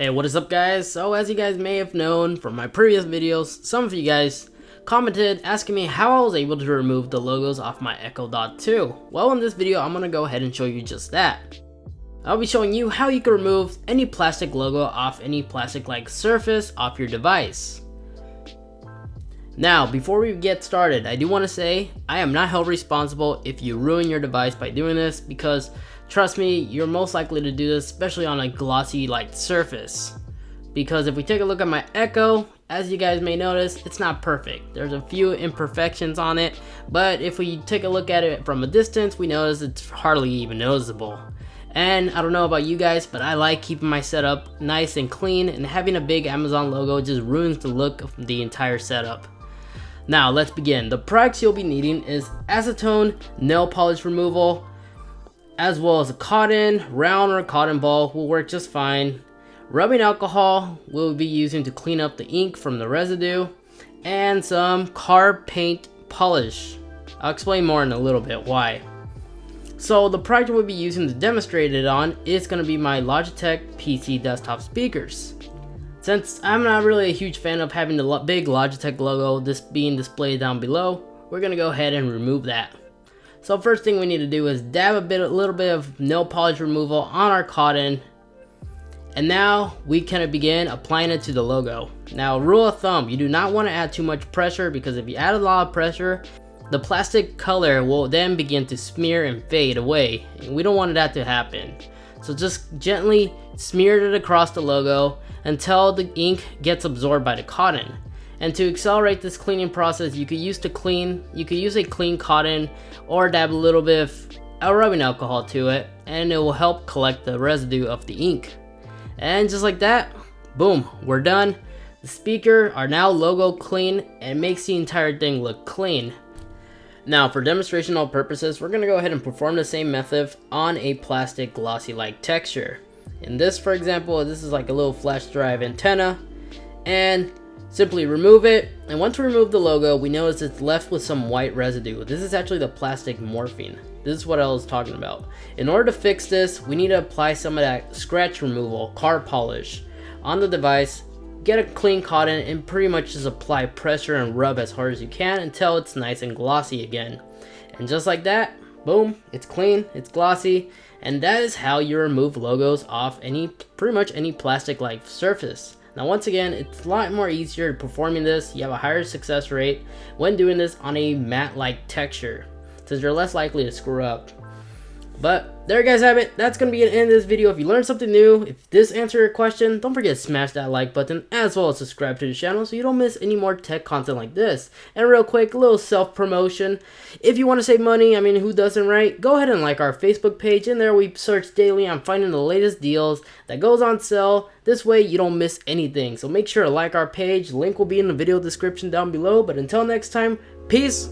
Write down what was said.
Hey, what is up guys? So as you guys may have known from my previous videos, some of you guys commented asking me how I was able to remove the logos off my Echo Dot 2. Well, in this video I'm going to go ahead and show you just that. I'll be showing you how you can remove any plastic logo off any plastic-like surface off your device. Now, before we get started, I do want to say I am not held responsible if you ruin your device by doing this, because trust me, you're most likely to do this, especially on a glossy like surface. Because if we take a look at my Echo, as you guys may notice, it's not perfect. There's a few imperfections on it, but if we take a look at it from a distance, we notice it's hardly even noticeable. And I don't know about you guys, but I like keeping my setup nice and clean, and having a big Amazon logo just ruins the look of the entire setup. Now let's begin. The products you'll be needing is acetone nail polish removal, as well as a cotton round or cotton ball will work just fine. Rubbing alcohol we'll be using to clean up the ink from the residue, and some car paint polish. I'll explain more in a little bit why. So the product we'll be using to demonstrate it on is going to be my Logitech PC desktop speakers. Since I'm not really a huge fan of having the big Logitech logo being displayed down below, we're going to go ahead and remove that. So first thing we need to do is dab a little bit of nail polish removal on our cotton, and now we can begin applying it to the logo. Now, rule of thumb, you do not want to add too much pressure, because if you add a lot of pressure, the plastic color will then begin to smear and fade away, and we don't want that to happen. So just gently smear it across the logo until the ink gets absorbed by the cotton. And to accelerate this cleaning process, you could use a clean cotton, or dab a little bit of rubbing alcohol to it, and it will help collect the residue of the ink. And just like that, boom, we're done. The speaker are now logo clean and makes the entire thing look clean. Now, for demonstrational purposes, we're going to go ahead and perform the same method on a plastic glossy like texture. In this, for example, this is like a little flash drive antenna, and simply remove it. And once we remove the logo, we notice it's left with some white residue. This is actually the plastic morphine. This is what I was talking about. In order to fix this, we need to apply some of that scratch removal, car polish, on the device. Get a clean cotton and pretty much just apply pressure and rub as hard as you can until it's nice and glossy again. And just like that, boom, it's clean, it's glossy, and that is how you remove logos off pretty much any plastic like surface. Now once again, it's a lot more easier performing this. You have a higher success rate when doing this on a matte like texture, since you're less likely to screw up. But there you guys have it. That's going to be the end of this video. If you learned something new, if this answered your question, don't forget to smash that like button, as well as subscribe to the channel so you don't miss any more tech content like this. And real quick, a little self-promotion. If you want to save money, I mean, who doesn't, right? Go ahead and like our Facebook page. In there we search daily on finding the latest deals that goes on sale. This way you don't miss anything. So make sure to like our page. Link will be in the video description down below. But until next time, peace.